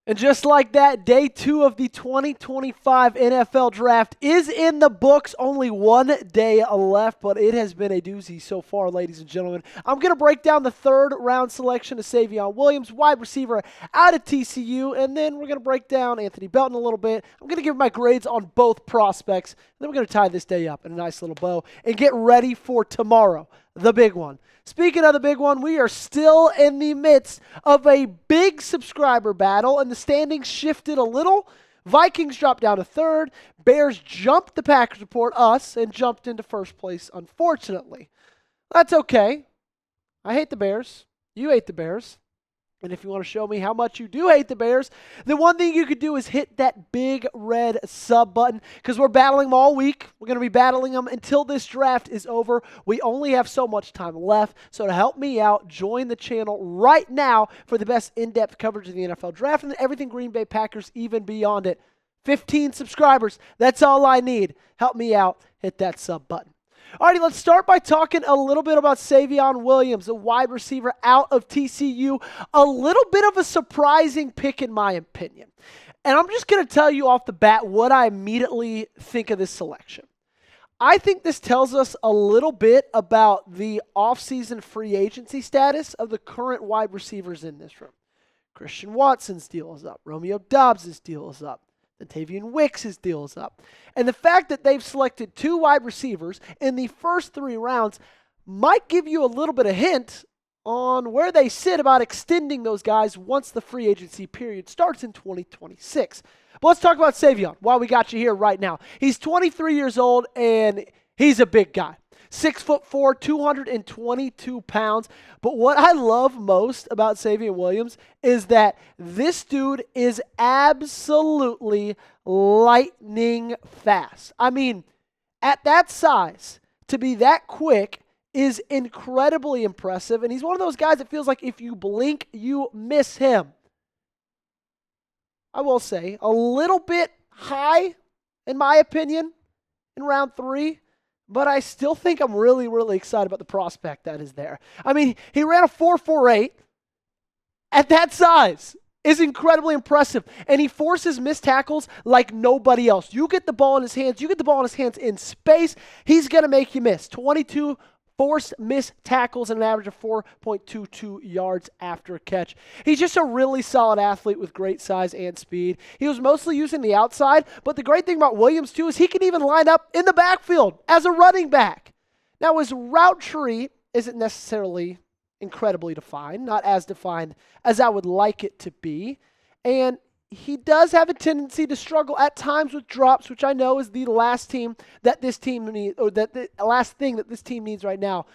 And just like that, day 2 of the 2025 NFL Draft is in the books. Only one day left, but it has been a doozy so far, ladies and gentlemen. I'm going to break down the third round selection of Savion Williams, wide receiver out of TCU, and then we're going to break down Anthony Belton a little bit. I'm going to give my grades on both prospects, and then we're going to tie this day up in a nice little bow and get ready for tomorrow, the big one. Speaking of the big one, we are still in the midst of a big subscriber battle, and the standings shifted a little. Vikings dropped down to third. Bears jumped the Packers report, us, and jumped into first place, unfortunately. That's okay. I hate the Bears. You hate the Bears. And if you want to show me how much you do hate the Bears, the one thing you could do is hit that big red sub button because we're battling them all week. We're going to be battling them until this draft is over. We only have so much time left. So to help me out, join the channel right now for the best in-depth coverage of the NFL Draft and everything Green Bay Packers, even beyond it. 15 subscribers. That's all I need. Help me out. Hit that sub button. Alrighty, let's start by talking a little bit about Savion Williams, a wide receiver out of TCU. A little bit of a surprising pick in my opinion. And I'm just going to tell you off the bat what I immediately think of this selection. I think this tells us a little bit about the offseason free agency status of the current wide receivers in this room. Christian Watson's deal is up. Romeo Doubs' deal is up. Tavian Wicks' deal is up. And the fact that they've selected 2 wide receivers in the first 3 rounds might give you a little bit of hint on where they sit about extending those guys once the free agency period starts in 2026. But let's talk about Savion while we got you here right now. He's 23 years old, and he's a big guy. 6'4", 222 pounds. But what I love most about Savion Williams is that this dude is absolutely lightning fast. I mean, at that size, to be that quick is incredibly impressive. And he's one of those guys that feels like if you blink, you miss him. I will say, a little bit high, in my opinion, in round 3. But I still think I'm really, really excited about the prospect that is there. I mean, he ran a 4.48 at that size. Is incredibly impressive. And he forces missed tackles like nobody else. You get the ball in his hands. You get the ball in his hands in space. He's going to make you miss. 22 forced missed tackles and an average of 4.22 yards after a catch. He's just a really solid athlete with great size and speed. He was mostly using the outside, but the great thing about Williams, too, is he can even line up in the backfield as a running back. Now, his route tree isn't necessarily incredibly defined, not as defined as I would like it to be, and he does have a tendency to struggle at times with drops, which I know is the last thing that this team needs right now.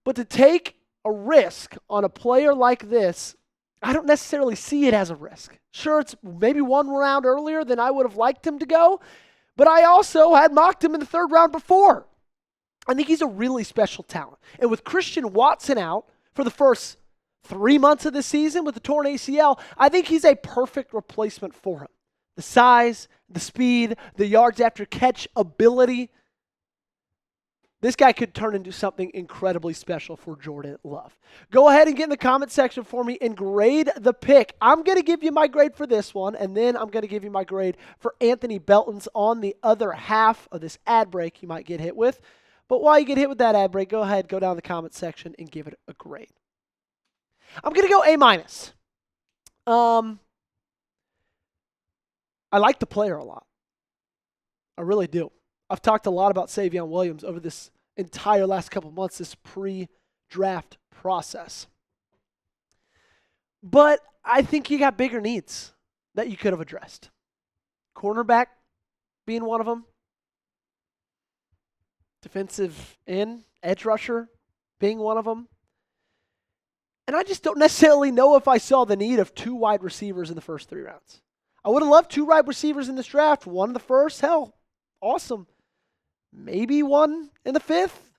But to take a risk on a player like this, I don't necessarily see it as a risk. Sure, it's maybe 1 round earlier than I would have liked him to go, but I also had mocked him in the 3rd round before. I think he's a really special talent. And with Christian Watson out for the first 3 months of the season with the torn ACL, I think he's a perfect replacement for him. The size, the speed, the yards after catch ability. This guy could turn into something incredibly special for Jordan Love. Go ahead and get in the comment section for me and grade the pick. I'm going to give you my grade for this one, and then I'm going to give you my grade for Anthony Belton's on the other half of this ad break you might get hit with. But while you get hit with that ad break, go ahead, go down the comment section and give it a grade. I'm going to go A-. I like the player a lot. I really do. I've talked a lot about Savion Williams over this entire last couple months, this pre-draft process. But I think you got bigger needs that you could have addressed. Cornerback being one of them. Defensive end, edge rusher being one of them. And I just don't necessarily know if I saw the need of 2 wide receivers in the first 3 rounds. I would have loved 2 wide receivers in this draft. 1 in the first, hell, awesome. Maybe 1 in the 5th,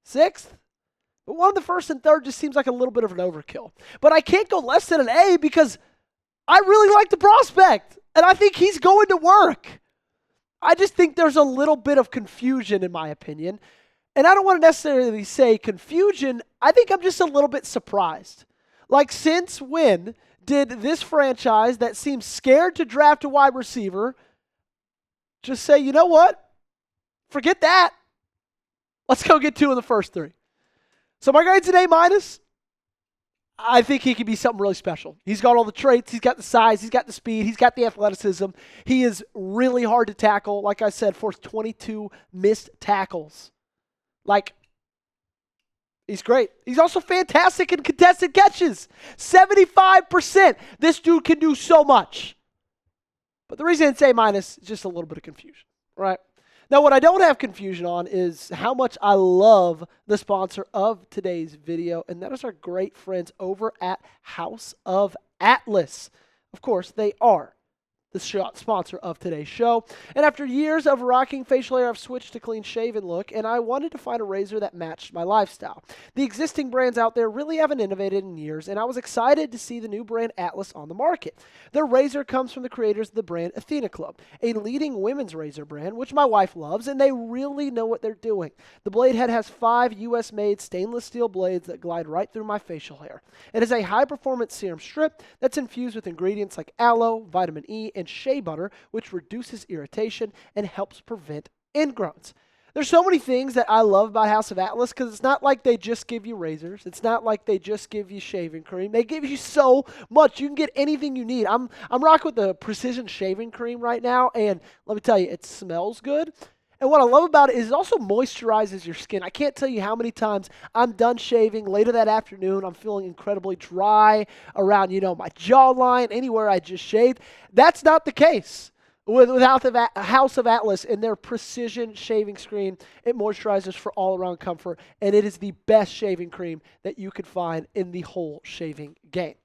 6th. But 1 in the 1st and 3rd just seems like a little bit of an overkill. But I can't go less than an A because I really like the prospect. And I think he's going to work. I just think there's a little bit of confusion in my opinion. And I don't want to necessarily say confusion. I think I'm just a little bit surprised. Like, since when did this franchise that seems scared to draft a wide receiver just say, you know what? Forget that. Let's go get 2 in the first 3. So my grade's an A-. I think he could be something really special. He's got all the traits. He's got the size. He's got the speed. He's got the athleticism. He is really hard to tackle. Like I said, forced 22 missed tackles. He's great. He's also fantastic in contested catches. 75%. This dude can do so much. But the reason it's A- is just a little bit of confusion, right? Now, what I don't have confusion on is how much I love the sponsor of today's video, and that is our great friends over at House of Atlas. Of course, they are the sponsor of today's show. And after years of rocking facial hair, I've switched to clean-shaven look, and I wanted to find a razor that matched my lifestyle. The existing brands out there really haven't innovated in years, and I was excited to see the new brand Atlas on the market. Their razor comes from the creators of the brand Athena Club, a leading women's razor brand, which my wife loves, and they really know what they're doing. The blade head has 5 U.S.-made stainless steel blades that glide right through my facial hair. It is a high-performance serum strip that's infused with ingredients like aloe, vitamin E, and shea butter, which reduces irritation and helps prevent ingrowns. There's so many things that I love about House of Atlas because it's not like they just give you razors. It's not like they just give you shaving cream. They give you so much. You can get anything you need. I'm rocking with the precision shaving cream right now, and let me tell you, it smells good. And what I love about it is it also moisturizes your skin. I can't tell you how many times I'm done shaving later that afternoon. I'm feeling incredibly dry around, my jawline, anywhere I just shaved. That's not the case without the House of Atlas and their precision shaving cream. It moisturizes for all-around comfort, and it is the best shaving cream that you could find in the whole shaving game.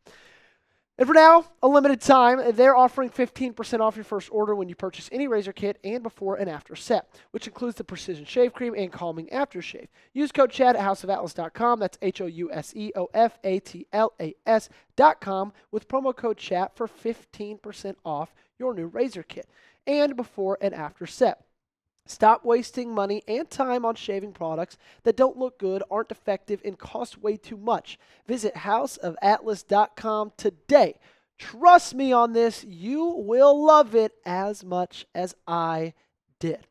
And for now, a limited time, they're offering 15% off your first order when you purchase any razor kit and before and after set, which includes the precision shave cream and calming aftershave. Use code CHAD at houseofatlas.com. That's HOUSEOFATLAS.com with promo code CHAT for 15% off your new razor kit and before and after set. Stop wasting money and time on shaving products that don't look good, aren't effective, and cost way too much. Visit houseofatlas.com today. Trust me on this, you will love it as much as I did.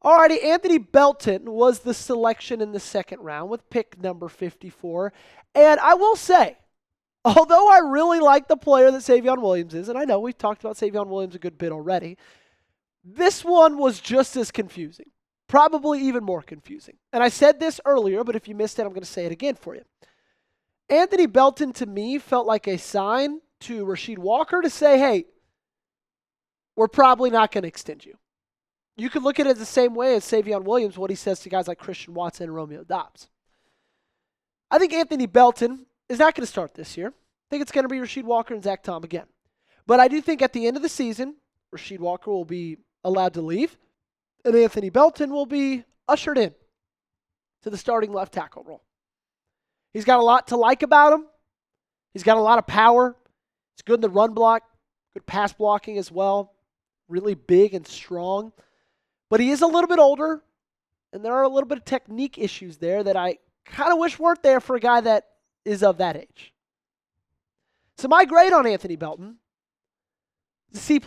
Alrighty, Anthony Belton was the selection in the second round with pick number 54. And I will say, although I really like the player that Savion Williams is, and I know we've talked about Savion Williams a good bit already, this one was just as confusing, probably even more confusing. And I said this earlier, but if you missed it, I'm going to say it again for you. Anthony Belton, to me, felt like a sign to Rasheed Walker to say, hey, we're probably not going to extend you. You could look at it the same way as Savion Williams, what he says to guys like Christian Watson and Romeo Doubs. I think Anthony Belton is not going to start this year. I think it's going to be Rasheed Walker and Zach Tom again. But I do think at the end of the season, Rasheed Walker will be allowed to leave, and Anthony Belton will be ushered in to the starting left tackle role. He's got a lot to like about him. He's got a lot of power. He's good in the run block, good pass blocking as well, really big and strong. But he is a little bit older, and there are a little bit of technique issues there that I kind of wish weren't there for a guy that is of that age. So my grade on Anthony Belton is C+.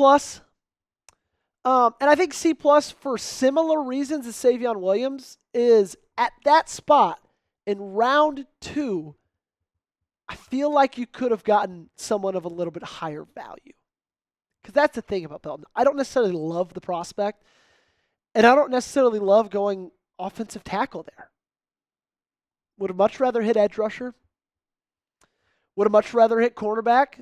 And I think C+ for similar reasons as Savion Williams is at that spot in round 2, I feel like you could have gotten someone of a little bit higher value. Because that's the thing about Belton. I don't necessarily love the prospect, and I don't necessarily love going offensive tackle there. Would have much rather hit edge rusher. Would have much rather hit cornerback.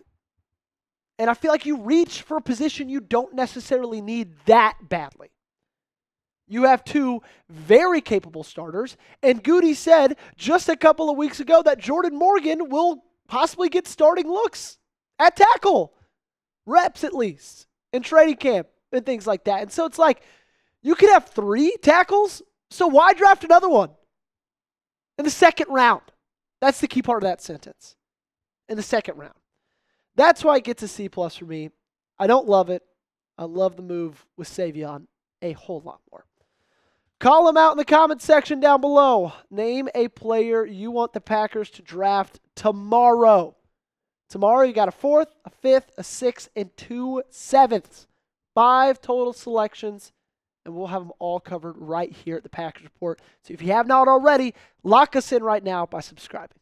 And I feel like you reach for a position you don't necessarily need that badly. You have 2 very capable starters, and Goody said just a couple of weeks ago that Jordan Morgan will possibly get starting looks at tackle, reps at least, in training camp and things like that. And so it's like, you could have 3 tackles, so why draft another one in the second round? That's the key part of that sentence, in the second round. That's why it gets a C+ for me. I don't love it. I love the move with Savion a whole lot more. Call them out in the comment section down below. Name a player you want the Packers to draft tomorrow. Tomorrow you got a 4th, a 5th, a 6th, and 2 7ths. 5 total selections, and we'll have them all covered right here at the Packers Report. So if you have not already, lock us in right now by subscribing.